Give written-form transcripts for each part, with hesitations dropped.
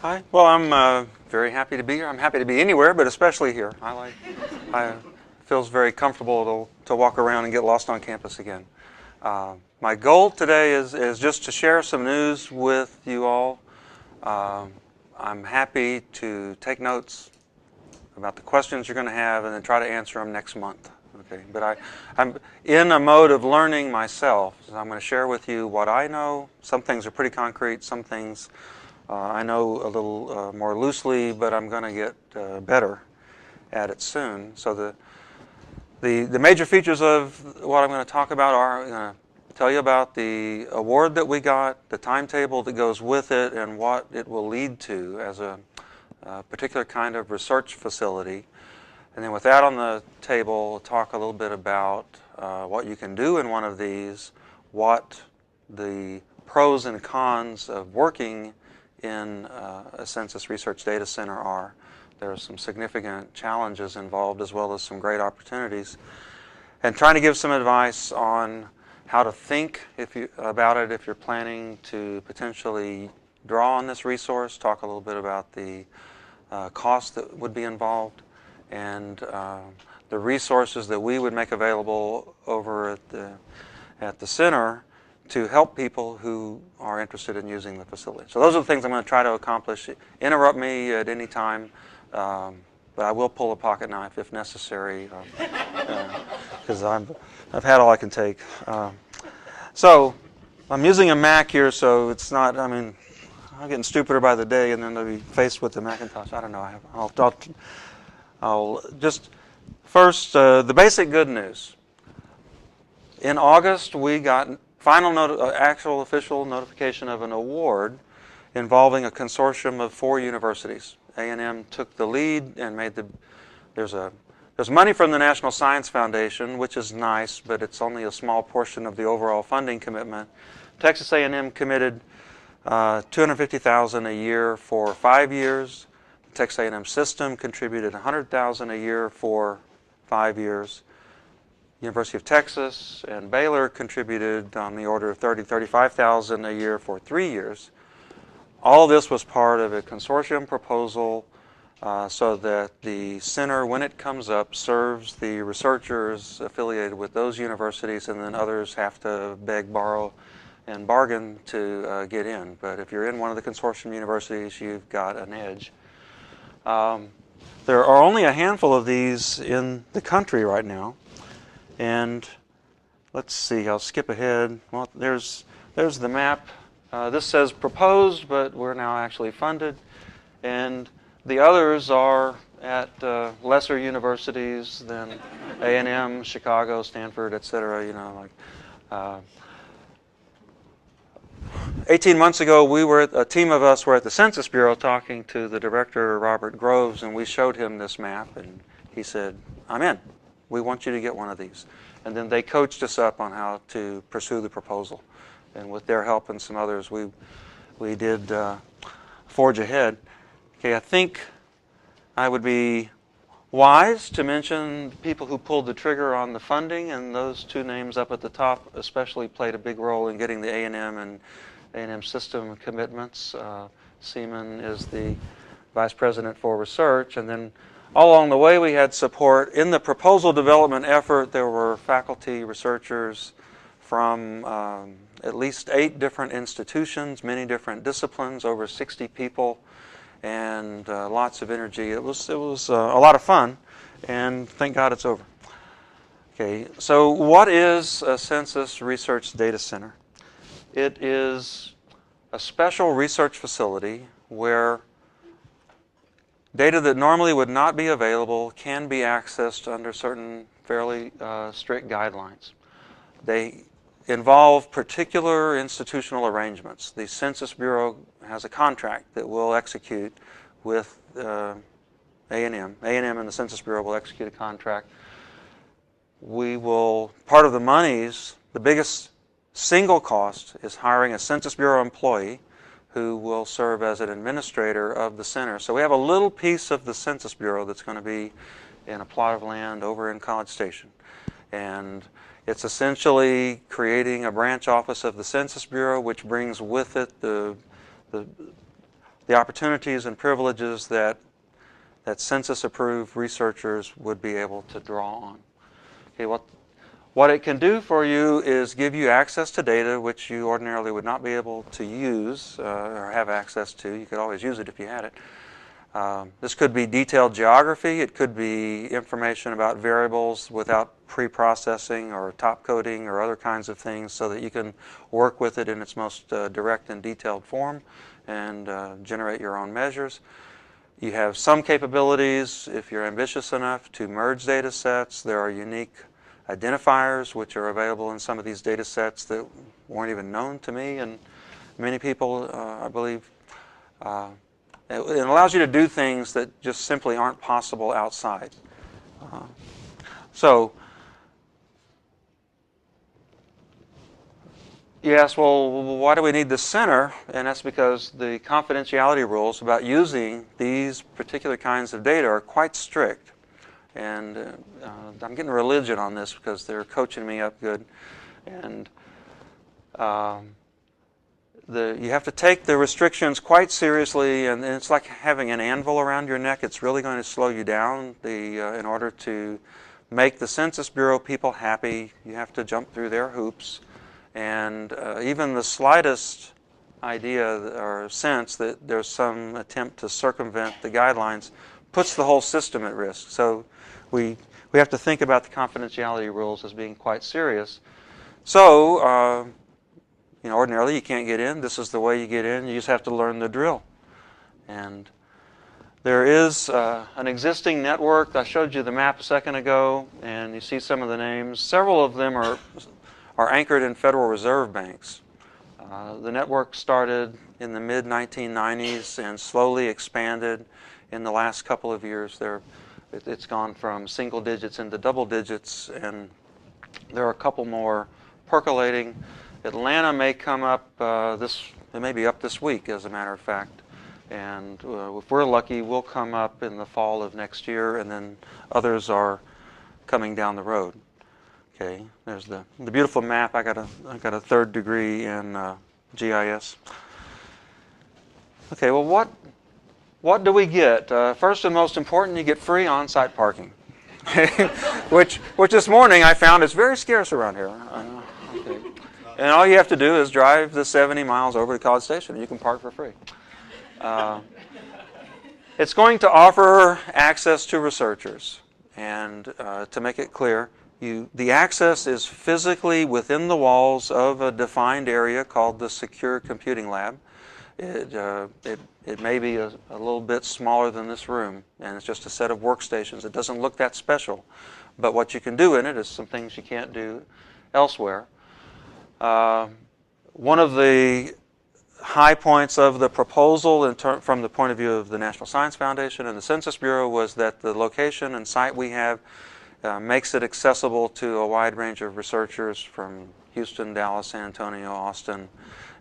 Hi. Well, I'm very happy to be here. I'm happy to be anywhere, but especially here. I feels very comfortable to walk around and get lost on campus again. My goal today is just to share some news with you all. I'm happy to take notes about the questions you're going to have and then try to answer them next month. Okay, but I'm in a mode of learning myself. So I'm going to share with you what I know. Some things are pretty concrete. Some things I know a little more loosely, but I'm going to get better at it soon. So the major features of what I'm going to talk about are I'm going to tell you about the award that we got, the timetable that goes with it, and what it will lead to as a particular kind of research facility. And then with that on the table, we'll talk a little bit about what you can do in one of these, what the pros and cons of working in a census research data center are. There are some significant challenges involved as well as some great opportunities. And trying to give some advice on how to think about it if you're planning to potentially draw on this resource, talk a little bit about the cost that would be involved, and the resources that we would make available over at the center to help people who are interested in using the facility. So those are the things I'm going to try to accomplish. Interrupt me at any time, but I will pull a pocket knife if necessary, because I've had all I can take. So I'm using a Mac here, so it's not, I'm getting stupider by the day, and then they'll be faced with the Macintosh. I don't know. I'll just first the basic good news. In August, we got final actual official notification of an award involving a consortium of 4 universities. A&M took the lead and there's money from the National Science Foundation, which is nice, but it's only a small portion of the overall funding commitment. Texas A&M committed $250,000 a year for 5 years. The Texas A&M system contributed $100,000 a year for 5 years. University of Texas and Baylor contributed on the order of $35,000 a year for 3 years. All this was part of a consortium proposal so that the center, when it comes up, serves the researchers affiliated with those universities, and then others have to beg, borrow, and bargain to get in. But if you're in one of the consortium universities, you've got an edge. There are only a handful of these in the country right now. And let's see, I'll skip ahead. Well, there's the map. This says proposed, but we're now actually funded. And the others are at lesser universities than A&M, Chicago, Stanford, etc. 18 months ago, a team of us were at the Census Bureau talking to the director, Robert Groves, and we showed him this map, and he said, "I'm in. We want you to get one of these." And then they coached us up on how to pursue the proposal. And with their help and some others, we did forge ahead. Okay, I think I would be wise to mention people who pulled the trigger on the funding, and those 2 names up at the top especially played a big role in getting the A&M and A&M system commitments. Seaman is the Vice President for Research, and then all along the way we had support. In the proposal development effort, there were faculty researchers from at least 8 different institutions, many different disciplines, over 60 people, and lots of energy. It was a lot of fun, and thank God it's over. Okay, so what is a Census Research Data Center? It is a special research facility where data that normally would not be available can be accessed under certain fairly strict guidelines. They involve particular institutional arrangements. The Census Bureau has a contract that we'll execute with A&M. A&M and the Census Bureau will execute a contract. Part of the monies, the biggest single cost is hiring a Census Bureau employee who will serve as an administrator of the center. So we have a little piece of the Census Bureau that's going to be in a plot of land over in College Station. And it's essentially creating a branch office of the Census Bureau, which brings with it the the opportunities and privileges that census-approved researchers would be able to draw on. Okay, what it can do for you is give you access to data which you ordinarily would not be able to use or have access to. You could always use it if you had it. This could be detailed geography. It could be information about variables without pre-processing or top coding or other kinds of things, so that you can work with it in its most direct and detailed form and generate your own measures. You have some capabilities, if you're ambitious enough, to merge data sets. There are unique identifiers which are available in some of these data sets that weren't even known to me and many people, I believe. It allows you to do things that just simply aren't possible outside. So you ask, well, why do we need the center? And that's because the confidentiality rules about using these particular kinds of data are quite strict. And I'm getting religion on this because they're coaching me up good. And you have to take the restrictions quite seriously, and it's like having an anvil around your neck. It's really going to slow you down. In order to make the Census Bureau people happy, you have to jump through their hoops. And even the slightest idea or sense that there's some attempt to circumvent the guidelines puts the whole system at risk. So we have to think about the confidentiality rules as being quite serious. So ordinarily you can't get in. This is the way you get in. You just have to learn the drill. And there is an existing network. I showed you the map a second ago, and you see some of the names. Several of them are anchored in Federal Reserve banks. The network started in the mid-1990s and slowly expanded in the last couple of years. It's gone from single digits into double digits, and there are a couple more percolating. Atlanta may come up it may be up this week, as a matter of fact. And if we're lucky, we'll come up in the fall of next year, and then others are coming down the road. Okay, there's the beautiful map. I got a third degree in GIS. Okay, well, what do we get? First and most important, you get free on-site parking, which this morning I found is very scarce around here. Okay. And all you have to do is drive the 70 miles over to College Station, and you can park for free. It's going to offer access to researchers, and to make it clear, the access is physically within the walls of a defined area called the Secure Computing Lab. It may be a little bit smaller than this room, and it's just a set of workstations. It doesn't look that special, but what you can do in it is some things you can't do elsewhere. One of the high points of the proposal from the point of view of the National Science Foundation and the Census Bureau was that the location and site we have makes it accessible to a wide range of researchers from Houston, Dallas, San Antonio, Austin,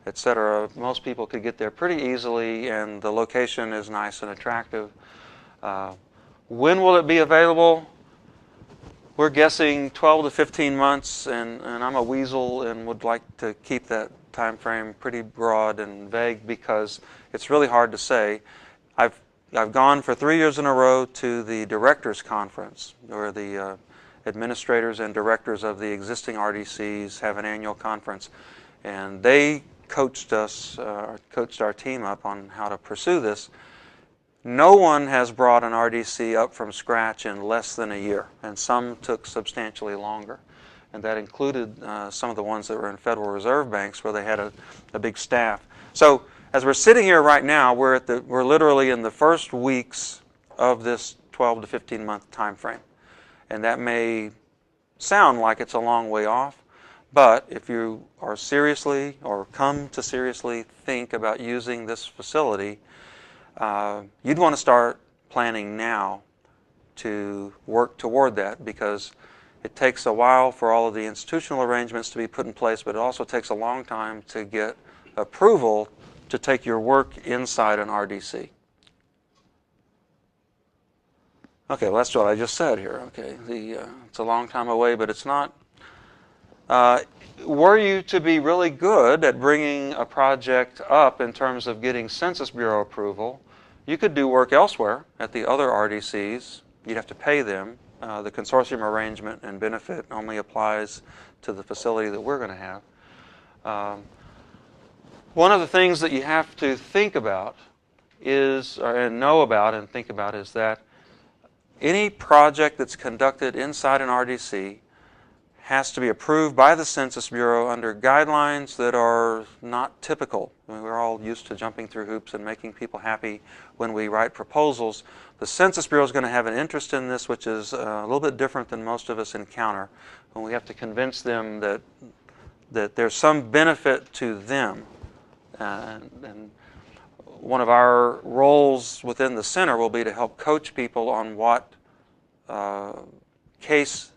etc. Most people could get there pretty easily, and the location is nice and attractive. When will it be available? We're guessing 12 to 15 months, and I'm a weasel and would like to keep that time frame pretty broad and vague because it's really hard to say. I've gone for 3 years in a row to the Directors Conference, where the administrators and directors of the existing RDCs have an annual conference, and they coached our team up on how to pursue this. No one has brought an RDC up from scratch in less than a year, and some took substantially longer. And that included some of the ones that were in Federal Reserve banks where they had a big staff. So as we're sitting here right now, we're literally in the first weeks of this 12 to 15 month time frame. And that may sound like it's a long way off, but if you are seriously or come to seriously think about using this facility, you'd want to start planning now to work toward that, because it takes a while for all of the institutional arrangements to be put in place, but it also takes a long time to get approval to take your work inside an RDC. Okay, well, that's what I just said here. Okay, it's a long time away, but it's not Were you to be really good at bringing a project up in terms of getting Census Bureau approval, you could do work elsewhere at the other RDCs. You'd have to pay them. The consortium arrangement and benefit only applies to the facility that we're going to have. One of the things that you have to think about is, and know about and think about, is that any project that's conducted inside an RDC has to be approved by the Census Bureau under guidelines that are not typical. I mean, we're all used to jumping through hoops and making people happy when we write proposals. The Census Bureau is going to have an interest in this, which is a little bit different than most of us encounter, when we have to convince them that there's some benefit to them. And one of our roles within the center will be to help coach people on what case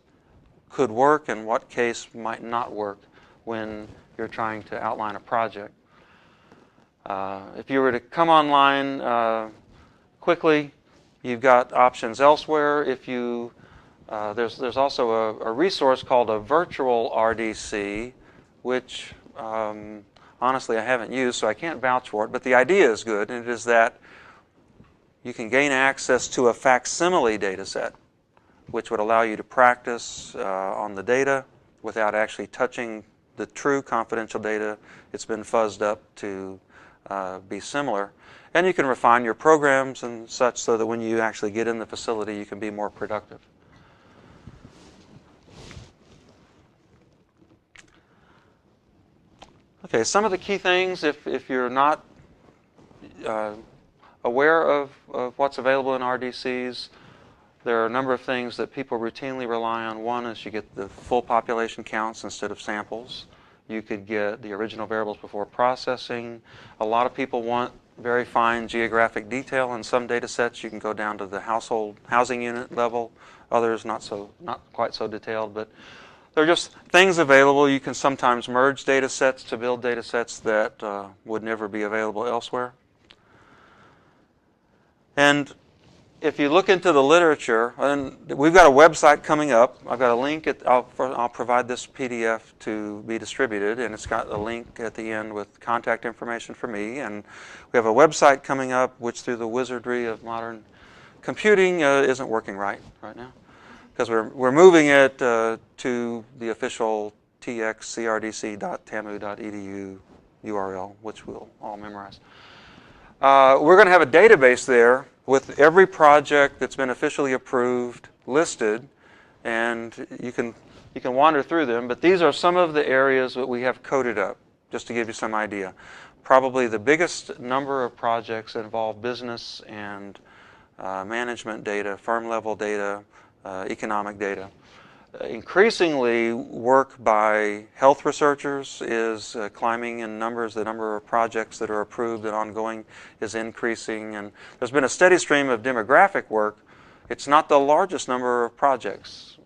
could work and what case might not work when you're trying to outline a project. If you were to come online quickly, you've got options elsewhere. If you there's also a resource called a virtual RDC, which honestly I haven't used, so I can't vouch for it. But the idea is good, and it is that you can gain access to a facsimile data set, which would allow you to practice on the data without actually touching the true confidential data. It's been fuzzed up to be similar. And you can refine your programs and such so that when you actually get in the facility, you can be more productive. Okay, some of the key things, if you're not aware of what's available in RDCs, there are a number of things that people routinely rely on. One is you get the full population counts instead of samples. You could get the original variables before processing. A lot of people want very fine geographic detail. In some data sets, you can go down to the housing unit level. Others not quite so detailed, but there are just things available. You can sometimes merge data sets to build data sets that would never be available elsewhere. And if you look into the literature, and we've got a website coming up. I've got a link. I'll provide this PDF to be distributed, and it's got a link at the end with contact information for me. And we have a website coming up, which through the wizardry of modern computing isn't working right now, because we're moving it to the official TXRDC.tamu.edu URL, which we'll all memorize. We're going to have a database there with every project that's been officially approved listed, and you can wander through them. But these are some of the areas that we have coded up, just to give you some idea. Probably the biggest number of projects involve business and management data, firm-level data, economic data. Increasingly, work by health researchers is climbing in numbers. The number of projects that are approved and ongoing is increasing. And there's been a steady stream of demographic work. It's not the largest number of projects,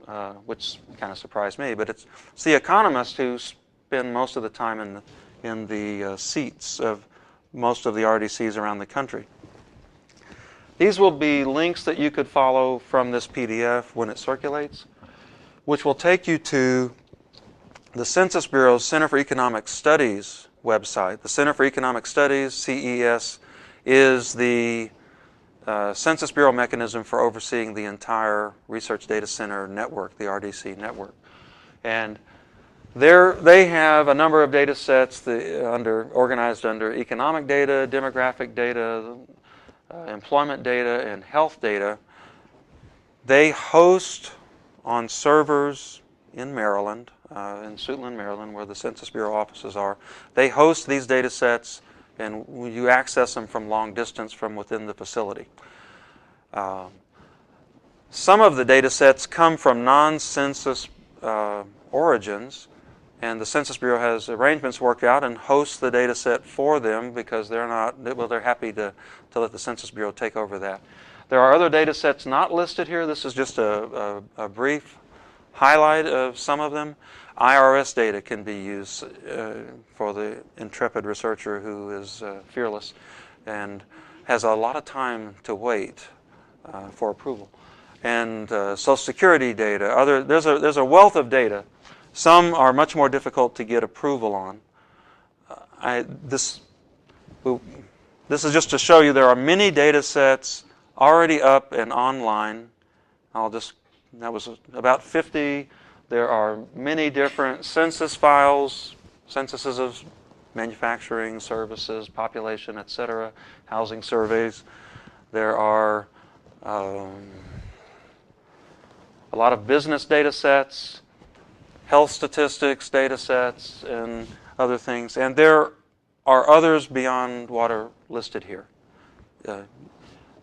which kind of surprised me, but it's the economists who spend most of the time in the seats of most of the RDCs around the country. These will be links that you could follow from this PDF when it circulates, which will take you to the Census Bureau's Center for Economic Studies website. The Center for Economic Studies, CES, is the Census Bureau mechanism for overseeing the entire Research Data Center network, the RDC network. And they have a number of data sets organized under economic data, demographic data, employment data, and health data. They host on servers in Maryland, in Suitland, Maryland, where the Census Bureau offices are. They host these data sets, and you access them from long distance from within the facility. Some of the data sets come from non-census origins, and the Census Bureau has arrangements worked out and hosts the data set for them because they're happy to let the Census Bureau take over that. There are other data sets not listed here. This is just a brief highlight of some of them. IRS data can be used for the intrepid researcher who is fearless and has a lot of time to wait for approval. And Social Security data. There's a wealth of data Some are much more difficult to get approval on. This is just to show you there are many data sets already up and online. That was about 50. There are many different census files, censuses of manufacturing, services, population, etc., housing surveys. There are a lot of business data sets, health statistics data sets, and other things. And there are others beyond what are listed here.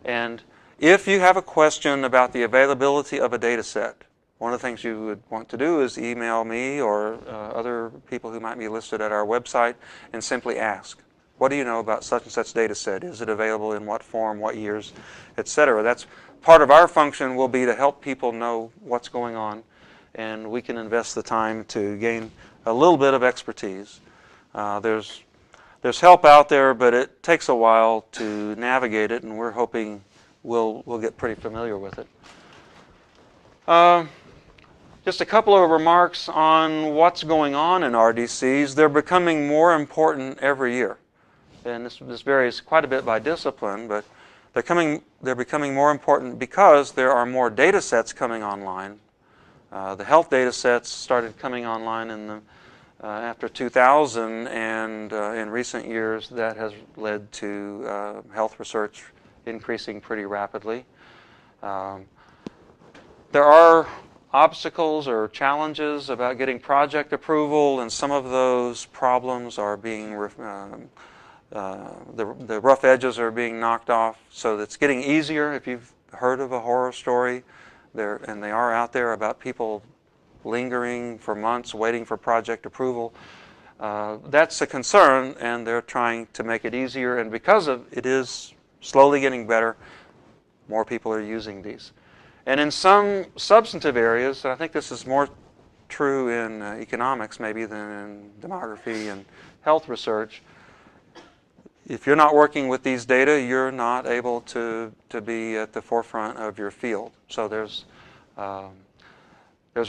And if you have a question about the availability of a data set, one of the things you would want to do is email me or other people who might be listed at our website and simply ask, what do you know about such and such data set? Is it available in what form, what years, etc.? That's part of our function will be to help people know what's going on, and we can invest the time to gain a little bit of expertise. There's help out there, but it takes a while to navigate it, and we're hoping we'll get pretty familiar with it. Just a couple of remarks on what's going on in RDCs. They're becoming more important every year. And this varies quite a bit by discipline, but they're becoming more important because there are more data sets coming online. The health data sets started coming online after 2000, and in recent years that has led to health research increasing pretty rapidly. There are obstacles or challenges about getting project approval, and some of those problems are being the rough edges are being knocked off, so it's getting easier. If you've heard of a horror story, and they are out there about people lingering for months waiting for project approval, that's a concern, and they're trying to make it easier, and because it is slowly getting better, more people are using these. And in some substantive areas, I think this is more true in economics maybe than in demography and health research, if you're not working with these data, you're not able to be at the forefront of your field. So there's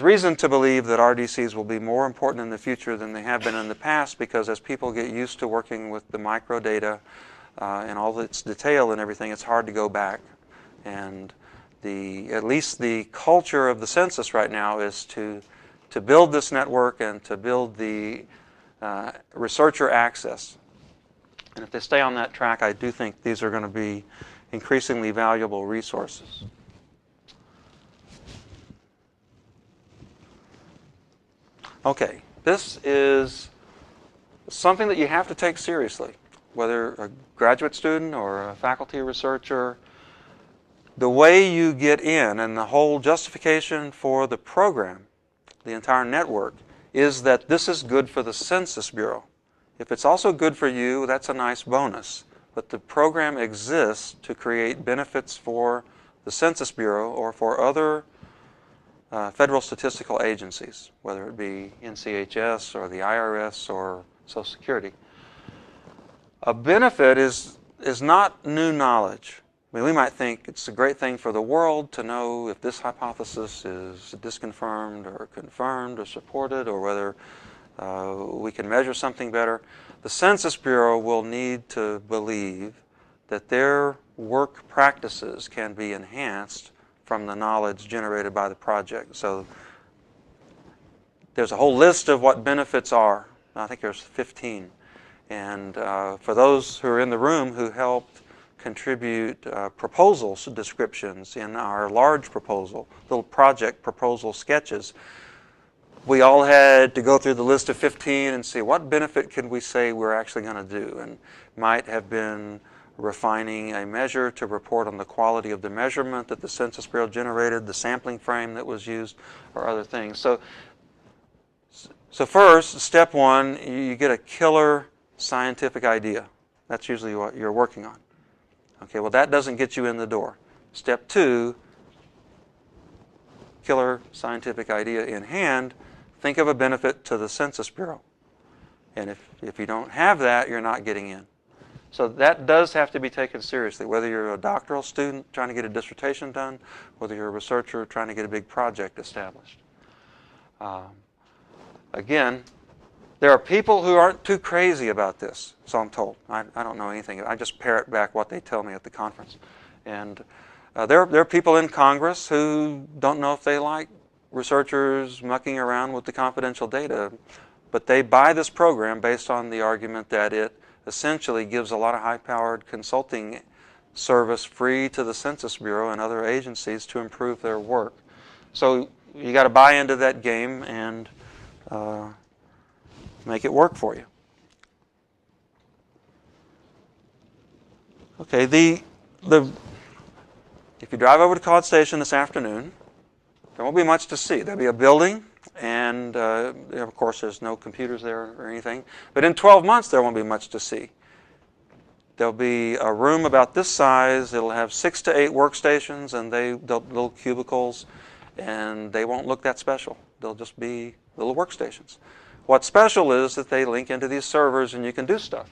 reason to believe that RDCs will be more important in the future than they have been in the past, because as people get used to working with the microdata and all its detail and everything, it's hard to go back. And at least the culture of the census right now is to build this network and to build the researcher access. And if they stay on that track, I do think these are going to be increasingly valuable resources. Okay, this is something that you have to take seriously, whether a graduate student or a faculty researcher. The way you get in and the whole justification for the program, the entire network, is that this is good for the Census Bureau. If it's also good for you, that's a nice bonus. But the program exists to create benefits for the Census Bureau or for other federal statistical agencies, whether it be NCHS or the IRS or Social Security. A benefit is not new knowledge. I mean, we might think it's a great thing for the world to know if this hypothesis is disconfirmed or confirmed or supported, or whether we can measure something better. The Census Bureau will need to believe that their work practices can be enhanced from the knowledge generated by the project. So there's a whole list of what benefits are. I think there's 15. And for those who are in the room who helped contribute proposal descriptions in our large proposal, little project proposal sketches, we all had to go through the list of 15 and see what benefit could we say we're actually going to do, and might have been refining a measure to report on the quality of the measurement that the Census Bureau generated, the sampling frame that was used, or other things. So first, step one, you get a killer scientific idea. That's usually what you're working on. Okay, well, that doesn't get you in the door. Step two, killer scientific idea in hand, think of a benefit to the Census Bureau. And if you don't have that, you're not getting in. So that does have to be taken seriously, whether you're a doctoral student trying to get a dissertation done, whether you're a researcher trying to get a big project established. Again, there are people who aren't too crazy about this, so I'm told. I don't know anything. I just parrot back what they tell me at the conference. And there are people in Congress who don't know if they like researchers mucking around with the confidential data, but they buy this program based on the argument that it essentially gives a lot of high-powered consulting service free to the Census Bureau and other agencies to improve their work. So you got to buy into that game and make it work for you. Okay, if you drive over to College Station this afternoon, there won't be much to see. There'll be a building, and of course there's no computers there or anything. But in 12 months there won't be much to see. There'll be a room about this size. It'll have 6 to 8 workstations, and they'll little cubicles, and they won't look that special. They'll just be little workstations. What's special is that they link into these servers, and you can do stuff.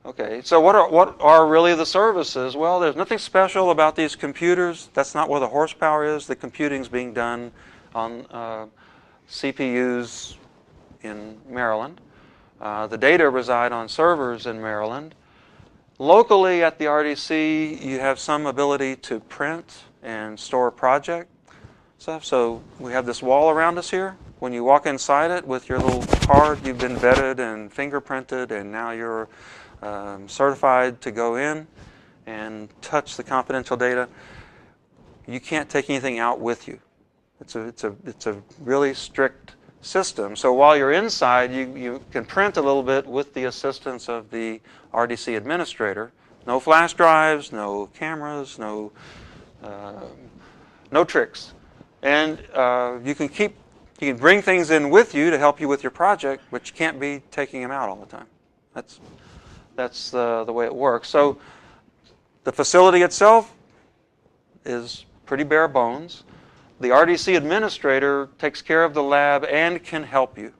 Okay, so what are really the services? Well, there's nothing special about these computers. That's not where the horsepower is. The computing's being done on CPUs in Maryland. The data reside on servers in Maryland. Locally at the RDC, you have some ability to print and store project stuff. So we have this wall around us here. When you walk inside it with your little card, you've been vetted and fingerprinted, and now you're certified to go in and touch the confidential data. You can't take anything out with you. It's a really strict system. So while you're inside, you can print a little bit with the assistance of the RDC administrator. No flash drives, no cameras, no tricks. And you can bring things in with you to help you with your project, but you can't be taking them out all the time. That's the way it works. So the facility itself is pretty bare bones. The RDC administrator takes care of the lab and can help you.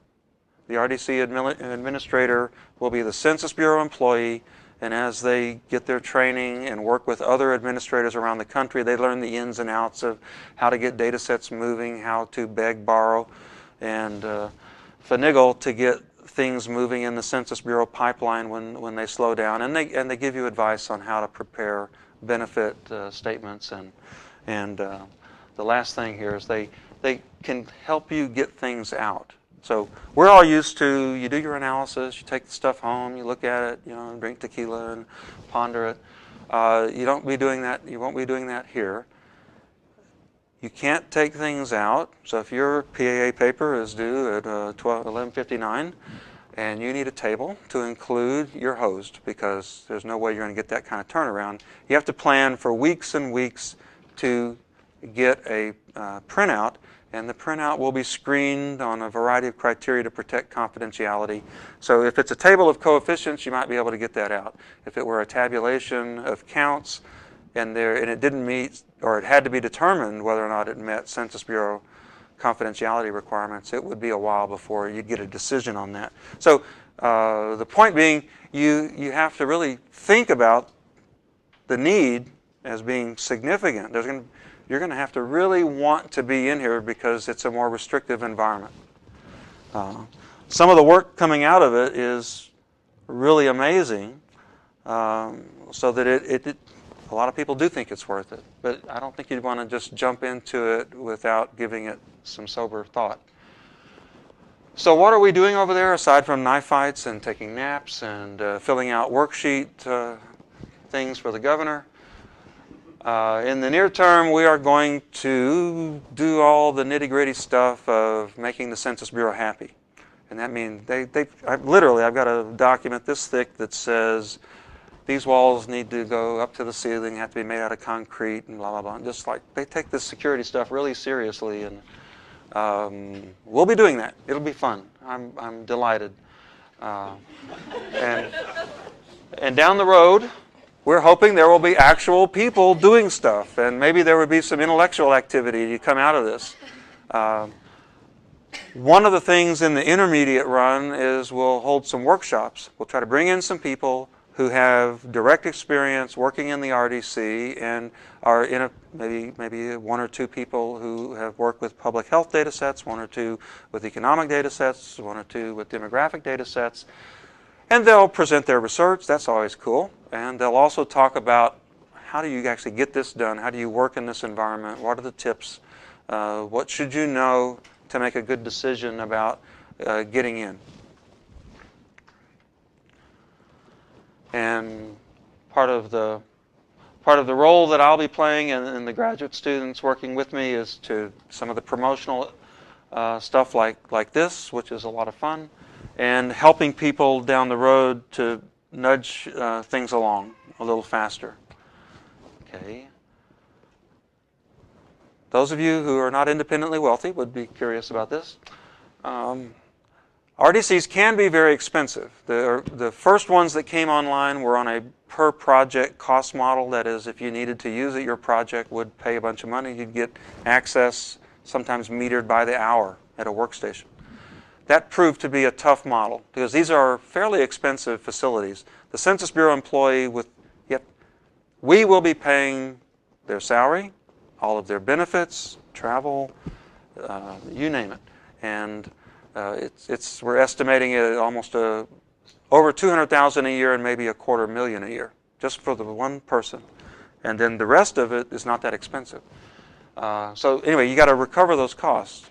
The RDC administrator will be the Census Bureau employee, and as they get their training and work with other administrators around the country, they learn the ins and outs of how to get data sets moving, how to beg, borrow, and finagle to get things moving in the Census Bureau pipeline when they slow down, and they give you advice on how to prepare benefit statements, and the last thing here is they can help you get things out. So we're all used to, you do your analysis, you take the stuff home, you look at it, and drink tequila and ponder it. You won't be doing that here. You can't take things out. So if your PAA paper is due at 11:59 and you need a table to include your host, because there's no way you're going to get that kind of turnaround, you have to plan for weeks and weeks to get a printout, and the printout will be screened on a variety of criteria to protect confidentiality. So if it's a table of coefficients, you might be able to get that out. If it were a tabulation of counts and it didn't meet, or it had to be determined whether or not it met Census Bureau confidentiality requirements, it would be a while before you'd get a decision on that. So the point being, you have to really think about the need as being significant. You're going to have to really want to be in here because it's a more restrictive environment. Some of the work coming out of it is really amazing, so that a lot of people do think it's worth it. But I don't think you'd want to just jump into it without giving it some sober thought. So what are we doing over there aside from knife fights and taking naps and filling out worksheet things for the governor? In the near term, we are going to do all the nitty-gritty stuff of making the Census Bureau happy. And that means I've got a document this thick that says these walls need to go up to the ceiling, have to be made out of concrete, and blah, blah, blah. Just like they take this security stuff really seriously, and we'll be doing that. It'll be fun. I'm delighted. And down the road, we're hoping there will be actual people doing stuff, and maybe there would be some intellectual activity to come out of this. One of the things in the intermediate run is we'll hold some workshops. We'll try to bring in some people who have direct experience working in the RDC and are in maybe one or two people who have worked with public health data sets, one or two with economic data sets, one or two with demographic data sets. And they'll present their research. That's always cool. And they'll also talk about how do you actually get this done? How do you work in this environment? What are the tips? What should you know to make a good decision about getting in? And part of the role that I'll be playing and the graduate students working with me is to some of the promotional stuff like this, which is a lot of fun, and helping people down the road to nudge things along a little faster. Okay. Those of you who are not independently wealthy would be curious about this. RDCs can be very expensive. The first ones that came online were on a per project cost model. That is, if you needed to use it, your project would pay a bunch of money. You'd get access, sometimes metered by the hour at a workstation. That proved to be a tough model because these are fairly expensive facilities. The Census Bureau employee we will be paying their salary, all of their benefits, travel, you name it. And we're estimating it at almost over $200,000 a year and maybe $250,000 a year, just for the one person. And then the rest of it is not that expensive. So anyway, you got to recover those costs.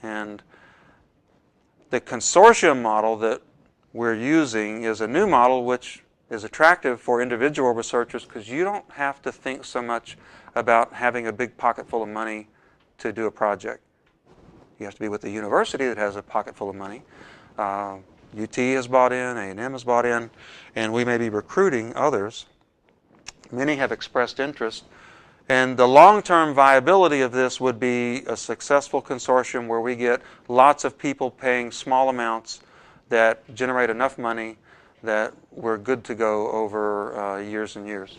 And the consortium model that we're using is a new model which is attractive for individual researchers because you don't have to think so much about having a big pocket full of money to do a project. You have to be with a university that has a pocket full of money. UT has bought in, A&M has bought in, and we may be recruiting others. Many have expressed interest. And the long-term viability of this would be a successful consortium where we get lots of people paying small amounts that generate enough money that we're good to go over years and years.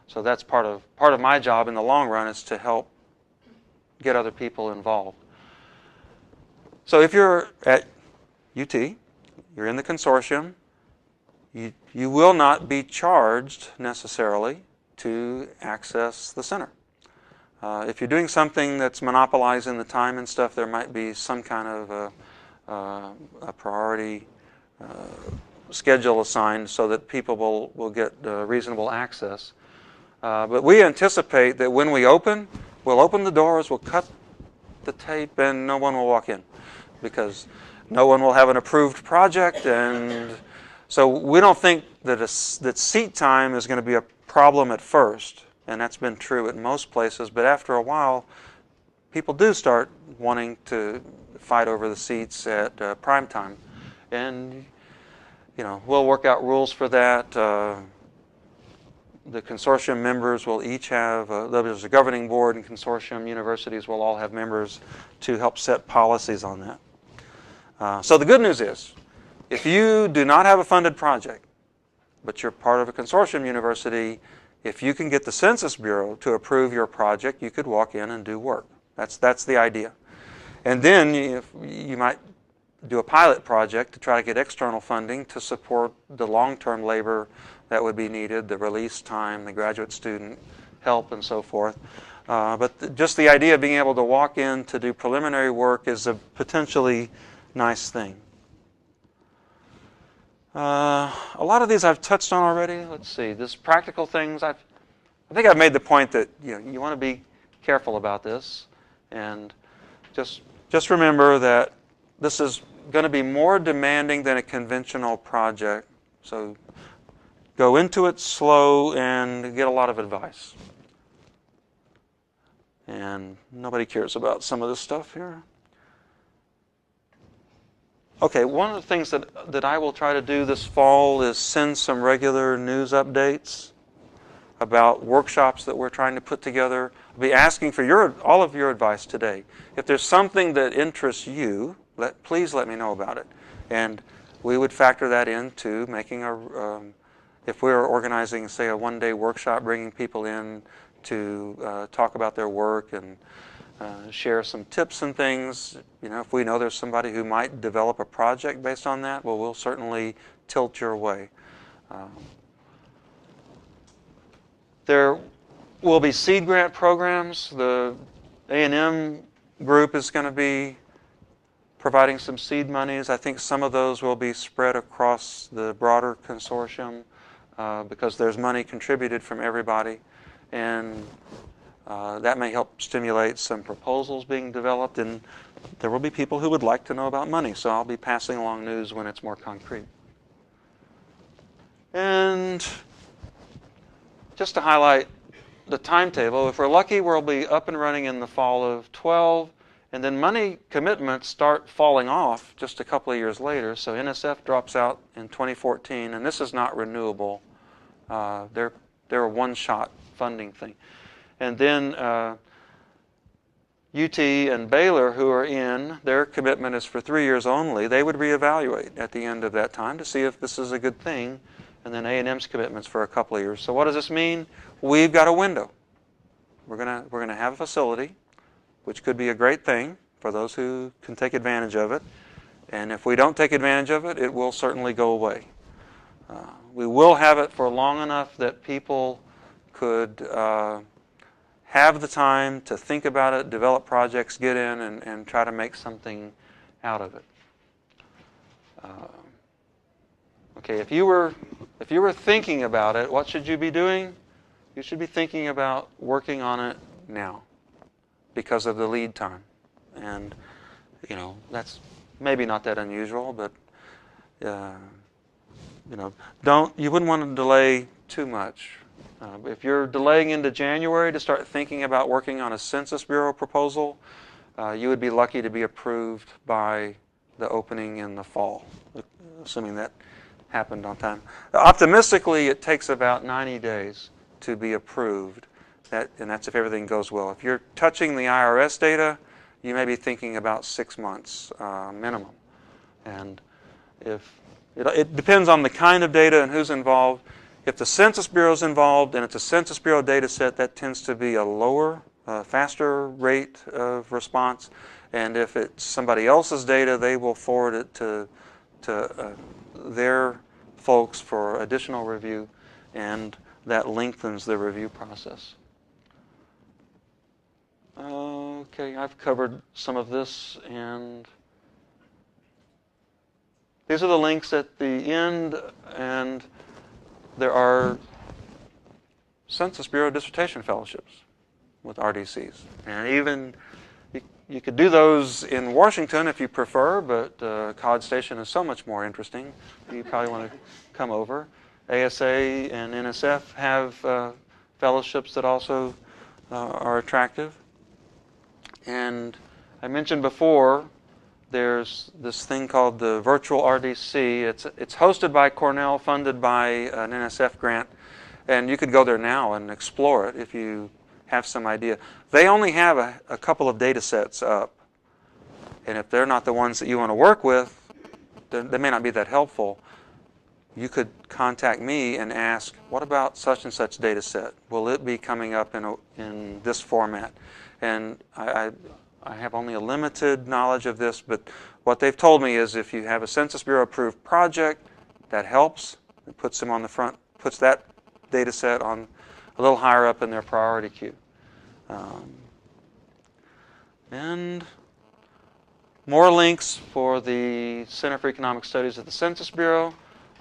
So that's part of my job in the long run is to help get other people involved. So if you're at UT, you're in the consortium, you will not be charged necessarily to access the center. If you're doing something that's monopolizing the time and stuff, there might be some kind of a priority schedule assigned so that people will get reasonable access. But we anticipate that when we open, we'll open the doors, we'll cut the tape, and no one will walk in because no one will have an approved project. And so we don't think that seat time is going to be a problem at first, and that's been true at most places. But after a while, people do start wanting to fight over the seats at prime time. And we'll work out rules for that. The consortium members will each have, there's a governing board, and consortium universities will all have members to help set policies on that. So the good news is, if you do not have a funded project, but you're part of a consortium university, if you can get the Census Bureau to approve your project, you could walk in and do work. That's the idea. And then you might do a pilot project to try to get external funding to support the long-term labor that would be needed, the release time, the graduate student help, and so forth. But just the idea of being able to walk in to do preliminary work is a potentially nice thing. A lot of these I've touched on already. Let's see, this practical things. I think I've made the point that you want to be careful about this, and just remember that this is going to be more demanding than a conventional project. So go into it slow and get a lot of advice. And nobody cares about some of this stuff here. Okay, one of the things that I will try to do this fall is send some regular news updates about workshops that we're trying to put together. I'll be asking for all of your advice today. If there's something that interests you, please let me know about it. And we would factor that into making if we're organizing, say, a one-day workshop, bringing people in to talk about their work and share some tips and things. If we know there's somebody who might develop a project based on that, well, we'll certainly tilt your way. There will be seed grant programs. The A&M group is going to be providing some seed monies. I think some of those will be spread across the broader consortium because there's money contributed from everybody. And that may help stimulate some proposals being developed. And there will be people who would like to know about money. So I'll be passing along news when it's more concrete. And just to highlight the timetable, if we're lucky, we'll be up and running in the fall of 12. And then money commitments start falling off just a couple of years later. So NSF drops out in 2014, and this is not renewable. They're a one-shot funding thing. And then UT and Baylor, who are in, their commitment is for 3 years only. They would reevaluate at the end of that time to see if this is a good thing. And then A&M's commitments for a couple of years. So what does this mean? We've got a window. We're gonna have a facility, which could be a great thing for those who can take advantage of it. And if we don't take advantage of it, it will certainly go away. We will have it for long enough that people could have the time to think about it, develop projects, get in, and try to make something out of it. Okay, if you were thinking about it, what should you be doing? You should be thinking about working on it now, because of the lead time. And you know, that's maybe not that unusual, but you know, you wouldn't want to delay too much. If you're delaying into January to start thinking about working on a Census Bureau proposal, you would be lucky to be approved by the opening in the fall, assuming that happened on time. Optimistically, it takes about 90 days to be approved. And that's if everything goes well. If you're touching the IRS data, you may be thinking about 6 months minimum. And if it depends on the kind of data and who's involved. If the Census Bureau is involved and it's a Census Bureau data set, that tends to be a lower, faster rate of response. And if it's somebody else's data, they will forward it to their folks for additional review, and that lengthens the review process. Okay, I've covered some of this, and these are the links at the end, and there are Census Bureau dissertation fellowships with RDCs. And even you could do those in Washington if you prefer, but College Station is so much more interesting. You probably want to come over. ASA and NSF have fellowships that also are attractive. And I mentioned before, there's this thing called the Virtual RDC. It's hosted by Cornell, funded by an NSF grant, and you could go there now and explore it if you have some idea. They only have a couple of data sets up, and if they're not the ones that you want to work with, they may not be that helpful. You could contact me and ask, what about such and such data set? Will it be coming up in this format? And I have only a limited knowledge of this, but what they've told me is if you have a Census Bureau approved project, that helps. It puts them on the front, puts that data set on a little higher up in their priority queue. And more links for the Center for Economic Studies at the Census Bureau.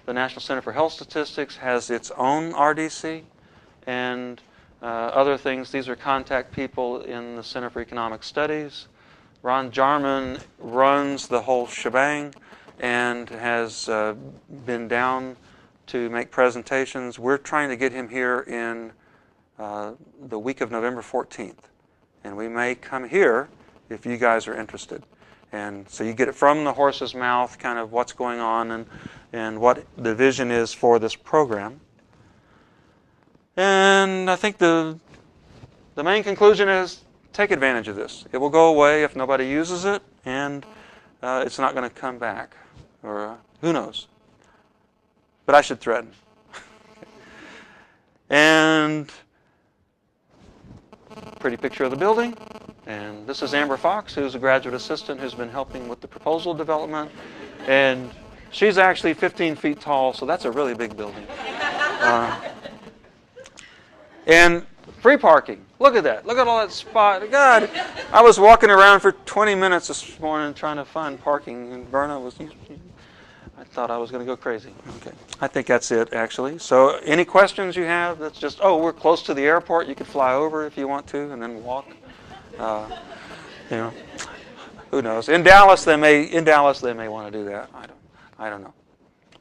The National Center for Health Statistics has its own RDC, and other things. These are contact people in the Center for Economic Studies. Ron Jarman runs the whole shebang and has been down to make presentations. We're trying to get him here in the week of November 14th. And we may come here if you guys are interested. And so you get it from the horse's mouth, kind of what's going on and what the vision is for this program. And I think the main conclusion is take advantage of this. It will go away if nobody uses it, and it's not going to come back. Or who knows? But I should threaten. And pretty picture of the building. And this is Amber Fox, who's a graduate assistant who's been helping with the proposal development. And she's actually 15 feet tall, so that's a really big building. And free parking. Look at that. Look at all that spot. God, I was walking around for 20 minutes this morning trying to find parking, and Berna was... I thought I was going to go crazy. Okay. I think that's it, actually. So any questions you have? That's just, oh, we're close to the airport. You could fly over if you want to and then walk. You know, who knows? In Dallas, they may want to do that. I don't know.